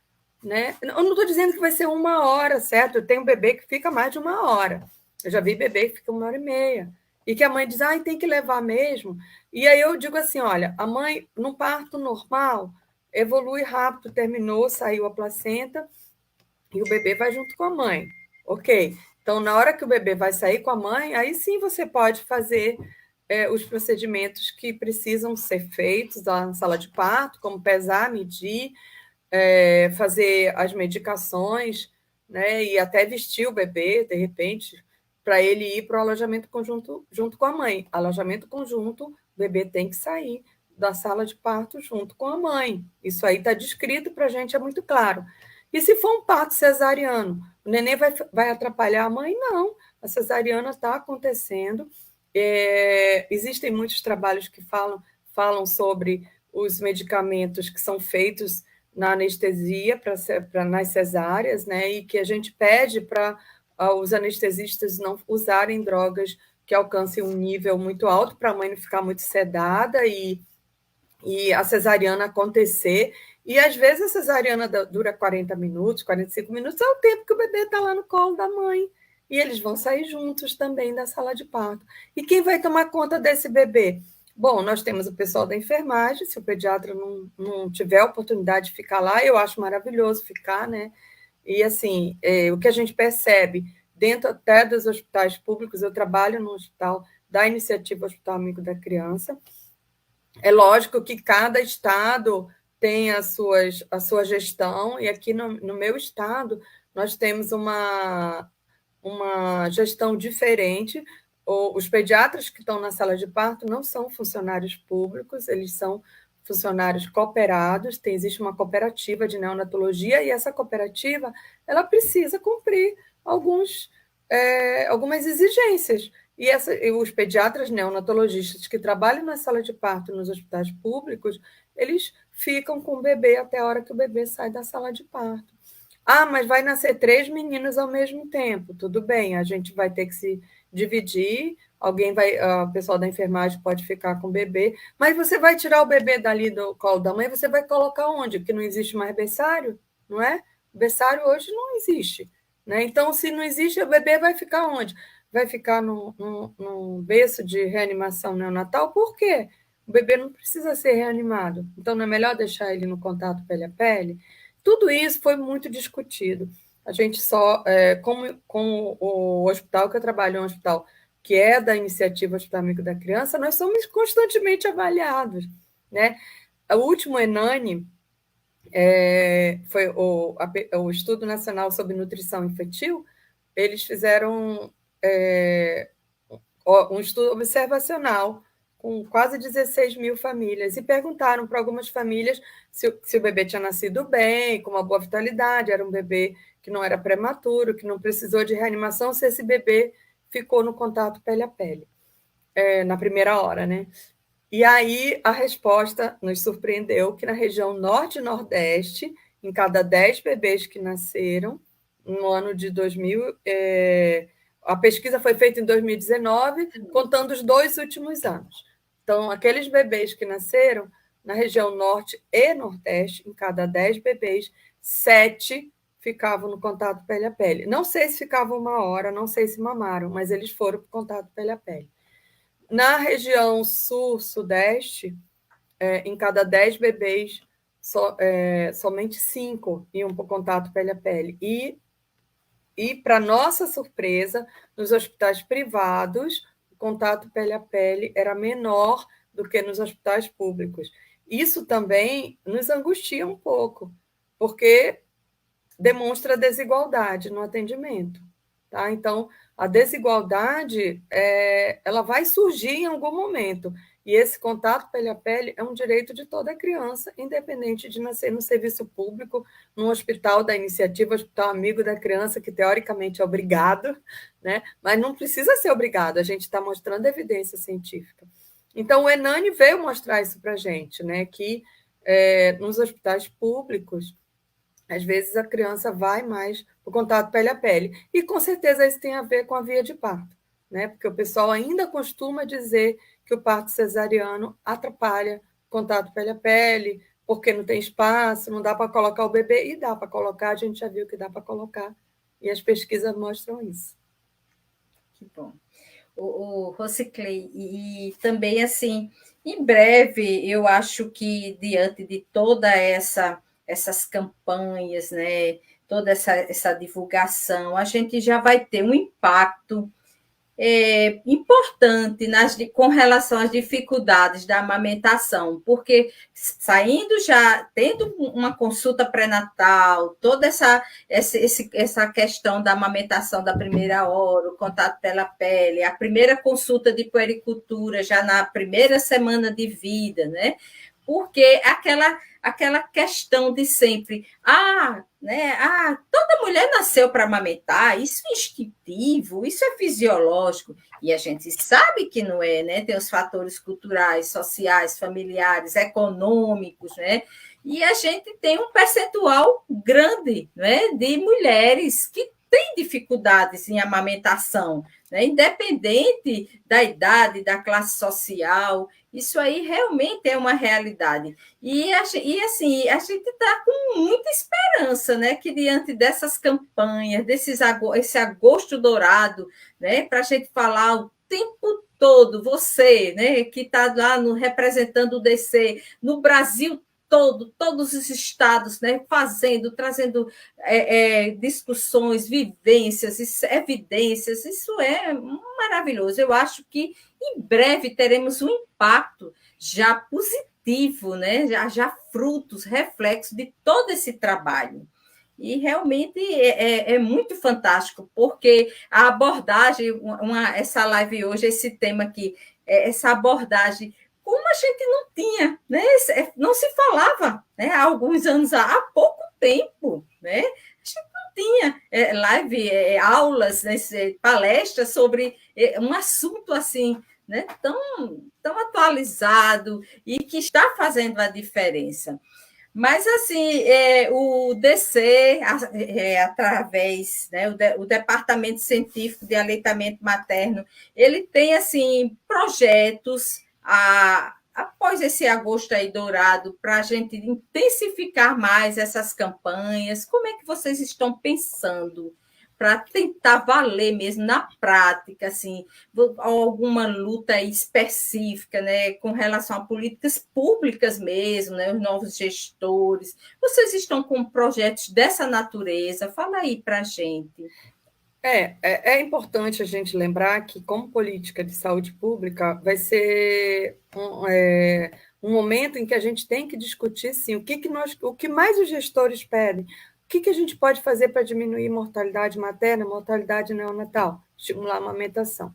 né? Eu não estou dizendo que vai ser uma hora, certo? Eu tenho um bebê que fica mais de uma hora. Eu já vi bebê que fica 1 hora e meia. E que a mãe diz, tem que levar mesmo. E aí eu digo assim, olha, a mãe, num parto normal, evolui rápido, terminou, saiu a placenta, e o bebê vai junto com a mãe. Ok. Então, na hora que o bebê vai sair com a mãe, aí sim você pode fazer os procedimentos que precisam ser feitos lá na sala de parto, como pesar, medir, fazer as medicações, né, e até vestir o bebê, de repente, para ele ir para o alojamento conjunto junto com a mãe. Alojamento conjunto, o bebê tem que sair da sala de parto junto com a mãe. Isso aí está descrito para a gente, é muito claro. E se for um parto cesariano, o neném vai atrapalhar a mãe? Não, a cesariana está acontecendo. Existem muitos trabalhos que falam sobre os medicamentos que são feitos na anestesia para nas cesáreas, né? E que a gente pede para os anestesistas não usarem drogas que alcancem um nível muito alto para a mãe não ficar muito sedada e a cesariana acontecer. E às vezes a cesariana dura 40 minutos, 45 minutos, é o tempo que o bebê está lá no colo da mãe. E eles vão sair juntos também da sala de parto. E quem vai tomar conta desse bebê? Bom, nós temos o pessoal da enfermagem, se o pediatra não tiver a oportunidade de ficar lá, eu acho maravilhoso ficar, né? E assim, o que a gente percebe, dentro até dos hospitais públicos, eu trabalho no hospital da iniciativa Hospital Amigo da Criança. É lógico que cada estado tem a sua gestão, e aqui no meu estado nós temos uma gestão diferente. Os pediatras que estão na sala de parto não são funcionários públicos, eles são funcionários cooperados, existe uma cooperativa de neonatologia, e essa cooperativa ela precisa cumprir algumas exigências. E os pediatras neonatologistas que trabalham na sala de parto nos hospitais públicos, eles ficam com o bebê até a hora que o bebê sai da sala de parto. Ah, mas vai nascer 3 meninos ao mesmo tempo. Tudo bem, a gente vai ter que se dividir. O pessoal da enfermagem pode ficar com o bebê, mas você vai tirar o bebê dali do colo da mãe, você vai colocar onde? Porque não existe mais berçário, não é? O berçário hoje não existe, né? Então, se não existe, o bebê vai ficar onde? Vai ficar num berço de reanimação neonatal? Por quê? O bebê não precisa ser reanimado. Então, não é melhor deixar ele no contato pele a pele? Tudo isso foi muito discutido. A gente como o hospital que eu trabalho é um hospital que é da iniciativa Hospital Amigo da Criança, nós somos constantemente avaliados, né? O último ENANE foi o Estudo Nacional sobre Nutrição Infantil. Eles fizeram um estudo observacional com quase 16 mil famílias, e perguntaram para algumas famílias se o bebê tinha nascido bem, com uma boa vitalidade, era um bebê que não era prematuro, que não precisou de reanimação, se esse bebê ficou no contato pele a pele, na primeira hora, né? E aí a resposta nos surpreendeu que na região norte e nordeste, em cada 10 bebês que nasceram, no ano de 2000, a pesquisa foi feita em 2019, contando os 2 últimos anos. Então, aqueles bebês que nasceram na região norte e nordeste, em cada 10 bebês, 7 ficavam no contato pele a pele. Não sei se ficavam 1 hora, não sei se mamaram, mas eles foram para o contato pele a pele. Na região sul-sudeste, em cada 10 bebês, somente 5 iam para o contato pele a pele. E para nossa surpresa, nos hospitais privados, o contato pele a pele era menor do que nos hospitais públicos. Isso também nos angustia um pouco, porque demonstra desigualdade no atendimento. Tá? Então, a desigualdade ela vai surgir em algum momento. E esse contato pele a pele é um direito de toda criança, independente de nascer no serviço público, num hospital da iniciativa Hospital Amigo da Criança, que teoricamente é obrigado, né? Mas não precisa ser obrigado, a gente está mostrando evidência científica. Então, o ENANE veio mostrar isso para a gente, né? Que nos hospitais públicos, às vezes a criança vai mais para o contato pele a pele. E com certeza isso tem a ver com a via de parto, né? Porque o pessoal ainda costuma dizer que o parto cesariano atrapalha o contato pele a pele, porque não tem espaço, não dá para colocar o bebê, e dá para colocar, a gente já viu que dá para colocar, e as pesquisas mostram isso. Que bom. O Rosiclei, e também, assim, em breve, eu acho que diante de toda essas campanhas, né, toda essa divulgação, a gente já vai ter um impacto importante com relação às dificuldades da amamentação, porque saindo já, tendo uma consulta pré-natal, toda essa questão da amamentação da primeira hora, o contato pela pele, a primeira consulta de puericultura já na primeira semana de vida, né? Porque aquela questão de sempre, né? Toda mulher nasceu para amamentar, isso é instintivo, isso é fisiológico, e a gente sabe que não é, né? Tem os fatores culturais, sociais, familiares, econômicos, né? E a gente tem um percentual grande, né, de mulheres que têm dificuldades em amamentação, né? Independente da idade, da classe social, isso aí realmente é uma realidade. E assim, a gente está com muita esperança, né, que diante dessas campanhas, esse agosto dourado, né, para a gente falar o tempo todo, você, né, que está lá representando o DC no Brasil todo, todos os estados, né, trazendo discussões, vivências, evidências, isso é maravilhoso. Eu acho que em breve teremos um impacto já positivo, né? Já frutos, reflexos de todo esse trabalho. E realmente é muito fantástico, porque a abordagem, essa live hoje, esse tema aqui, essa abordagem, como a gente não tinha, né? Não se falava, né? Há alguns anos, há pouco tempo, né? A gente não tinha live, aulas, né? Palestras sobre um assunto assim, né? Tão atualizado e que está fazendo a diferença. Mas, assim, o DC, através, né, o Departamento Científico de Aleitamento Materno, ele tem, assim, projetos após esse agosto aí dourado, para a gente intensificar mais essas campanhas. Como é que vocês estão pensando para tentar valer mesmo na prática, assim, alguma luta específica, né, com relação a políticas públicas mesmo, né, os novos gestores? Vocês estão com projetos dessa natureza? Fala aí para a gente. É importante a gente lembrar que, como política de saúde pública, vai ser um momento em que a gente tem que discutir, sim, o que mais os gestores pedem, o que a gente pode fazer para diminuir mortalidade materna, mortalidade neonatal, estimular a amamentação.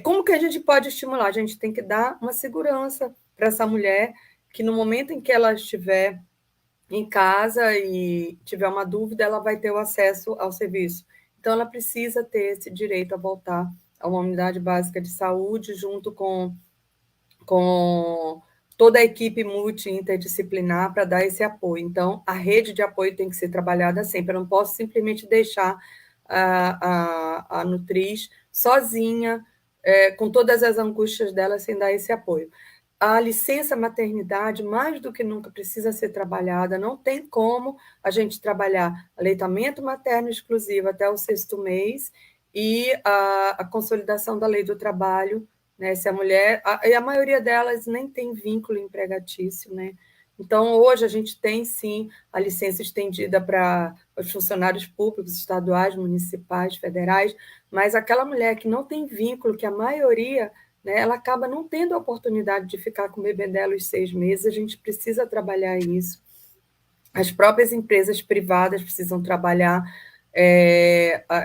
Como que a gente pode estimular? A gente tem que dar uma segurança para essa mulher, que no momento em que ela estiver em casa e tiver uma dúvida, ela vai ter o acesso ao serviço. Então, ela precisa ter esse direito a voltar a uma unidade básica de saúde, junto com toda a equipe multi-interdisciplinar para dar esse apoio. Então, a rede de apoio tem que ser trabalhada sempre. Eu não posso simplesmente deixar a Nutriz sozinha, com todas as angústias dela, sem dar esse apoio. A licença maternidade, mais do que nunca, precisa ser trabalhada. Não tem como a gente trabalhar aleitamento materno exclusivo até o 6º mês e a consolidação da lei do trabalho, né? Se a mulher... E a maioria delas nem tem vínculo empregatício, né? Então, hoje, a gente tem, sim, a licença estendida para os funcionários públicos, estaduais, municipais, federais, mas aquela mulher que não tem vínculo, que a maioria... né, ela acaba não tendo a oportunidade de ficar com o bebê dela os 6 meses, a gente precisa trabalhar isso. As próprias empresas privadas precisam trabalhar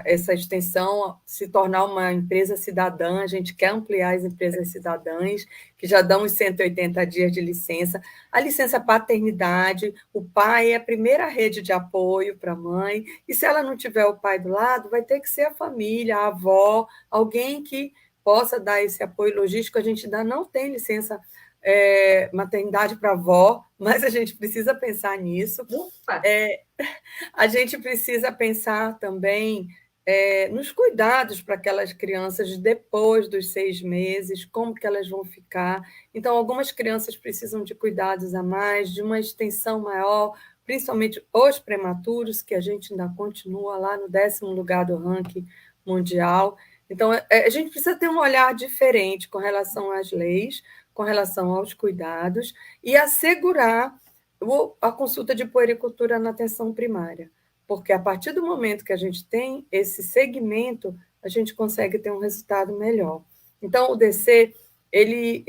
essa extensão, se tornar uma empresa cidadã. A gente quer ampliar as empresas cidadãs, que já dão os 180 dias de licença. A licença paternidade, o pai é a primeira rede de apoio para a mãe, e se ela não tiver o pai do lado, vai ter que ser a família, a avó, alguém que possa dar esse apoio logístico. A gente ainda não tem licença maternidade para avó, mas a gente precisa pensar nisso. A gente precisa pensar também nos cuidados para aquelas crianças depois dos 6 meses, como que elas vão ficar. Então, algumas crianças precisam de cuidados a mais, de uma extensão maior, principalmente os prematuros, que a gente ainda continua lá no 10º lugar do ranking mundial. Então, a gente precisa ter um olhar diferente com relação às leis, com relação aos cuidados, e assegurar a consulta de puericultura na atenção primária, porque a partir do momento que a gente tem esse segmento, a gente consegue ter um resultado melhor. Então, o DC ele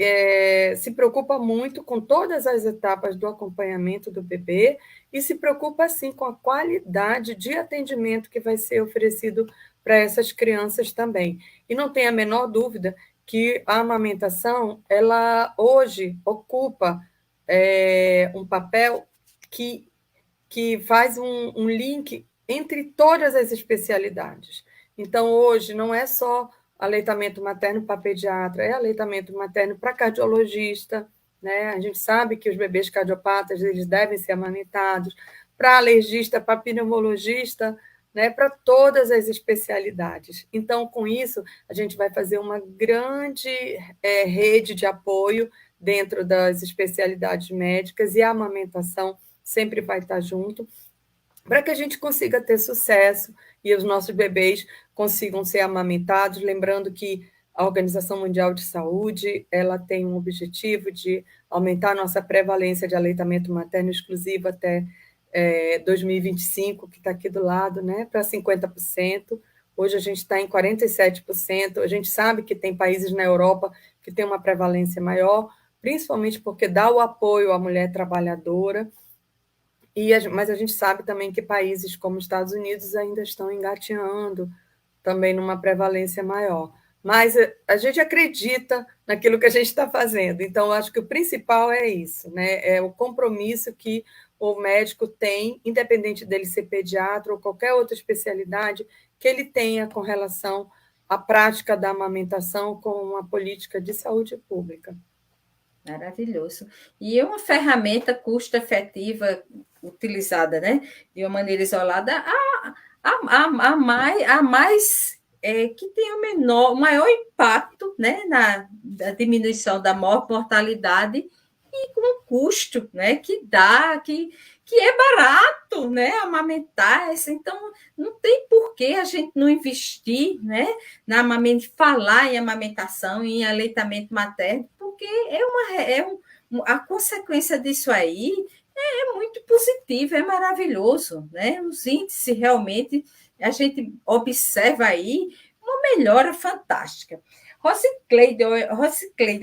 se preocupa muito com todas as etapas do acompanhamento do bebê e se preocupa, sim, com a qualidade de atendimento que vai ser oferecido para essas crianças também. E não tem a menor dúvida que a amamentação, ela hoje ocupa um papel que faz um link entre todas as especialidades. Então, hoje, não é só aleitamento materno para pediatra, é aleitamento materno para cardiologista, né? A gente sabe que os bebês cardiopatas eles devem ser amamentados, para alergista, para pneumologista, né? Para todas as especialidades. Então, com isso, a gente vai fazer uma grande rede de apoio dentro das especialidades médicas, e a amamentação sempre vai estar junto, para que a gente consiga ter sucesso e os nossos bebês consigam ser amamentados. Lembrando que a Organização Mundial de Saúde ela tem um objetivo de aumentar a nossa prevalência de aleitamento materno exclusivo até 2025, que está aqui do lado, né, para 50%. Hoje a gente está em 47%. A gente sabe que tem países na Europa que têm uma prevalência maior, principalmente porque dá o apoio à mulher trabalhadora. Mas a gente sabe também que países como os Estados Unidos ainda estão engateando também numa prevalência maior. Mas a gente acredita naquilo que a gente está fazendo. Então, acho que o principal é isso, né? É o compromisso que o médico tem, independente dele ser pediatra ou qualquer outra especialidade, que ele tenha com relação à prática da amamentação com uma política de saúde pública. Maravilhoso. E é uma ferramenta custo-efetiva utilizada, né, de uma maneira isolada, a mais que tem o maior impacto, né, na diminuição da mortalidade e com o custo, né, que é barato, né, amamentar. Então, não tem por que a gente não investir, né, falar em amamentação, em aleitamento materno, porque a consequência disso aí é muito positiva, é maravilhoso, né? Os índices realmente a gente observa aí uma melhora fantástica. Rosicleide,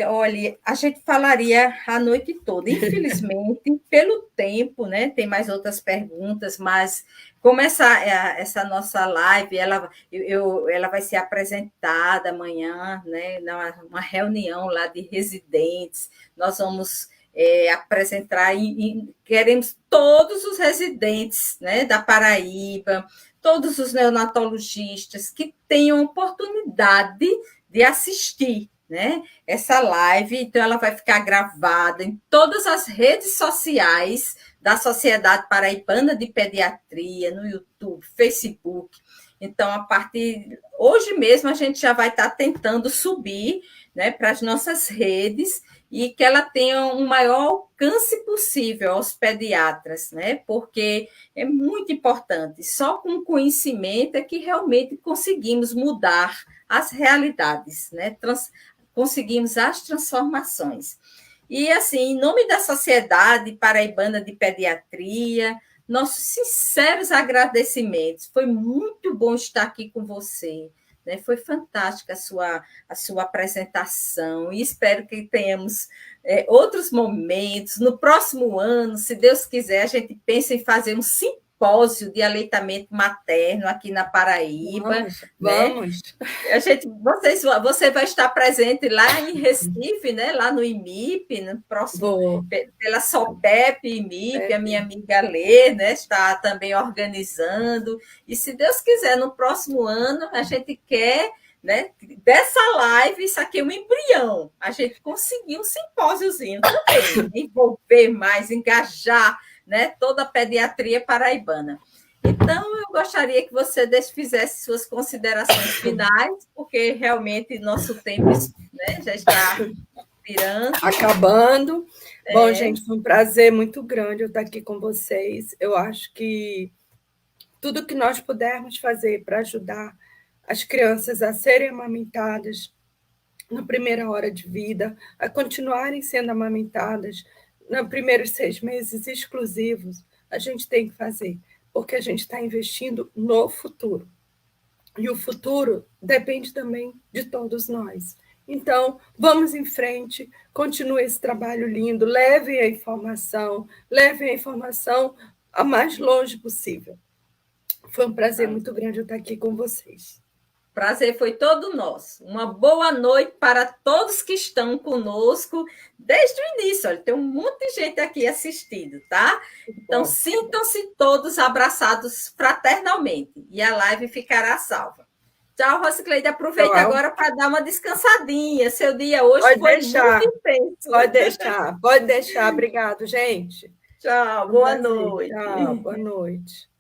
olha, a gente falaria a noite toda. Infelizmente, pelo tempo, né? Tem mais outras perguntas, mas como essa nossa live, ela vai ser apresentada amanhã, né? Numa reunião lá de residentes, nós vamos apresentar e queremos todos os residentes, né, da Paraíba, todos os neonatologistas que tenham oportunidade de assistir, né, essa live. Então, ela vai ficar gravada em todas as redes sociais da Sociedade Paraibana de Pediatria, no YouTube, Facebook. Então, hoje mesmo, a gente já vai estar tentando subir, né, para as nossas redes e que ela tenha um maior alcance possível aos pediatras, né, porque é muito importante. Só com conhecimento é que realmente conseguimos mudar as realidades, né? Conseguimos as transformações. E, assim, em nome da Sociedade Paraibana de Pediatria, nossos sinceros agradecimentos. Foi muito bom estar aqui com você, né? Foi fantástica a sua apresentação e espero que tenhamos outros momentos. No próximo ano, se Deus quiser, a gente pensa em fazer um simpósio de aleitamento materno aqui na Paraíba. Vamos. Você vai estar presente lá em Recife, né? Lá no IMIP, no próximo, pela SOPEP IMIP, a minha amiga Lê, né? Está também organizando. E se Deus quiser, no próximo ano, a gente quer, né, dessa live, isso aqui é um embrião. A gente conseguir um simpósiozinho também, envolver mais, engajar, né, toda a pediatria paraibana. Então, eu gostaria que você fizesse suas considerações finais, porque realmente nosso tempo, né, já está acabando. Bom, gente, foi um prazer muito grande eu estar aqui com vocês. Eu acho que tudo que nós pudermos fazer para ajudar as crianças a serem amamentadas na primeira hora de vida, a continuarem sendo amamentadas nos primeiros 6 meses exclusivos, a gente tem que fazer, porque a gente está investindo no futuro. E o futuro depende também de todos nós. Então, vamos em frente, continue esse trabalho lindo, levem a informação a mais longe possível. Foi um prazer muito grande eu estar aqui com vocês. Prazer foi todo nosso. Uma boa noite para todos que estão conosco desde o início. Olha, tem um monte de gente aqui assistindo, tá? Então, sintam-se todos abraçados fraternalmente e a live ficará salva. Tchau, Rosicleide. Aproveita agora para dar uma descansadinha. Seu dia hoje foi muito intenso. Pode deixar. Obrigado, gente. Tchau, boa noite. Tchau, boa noite.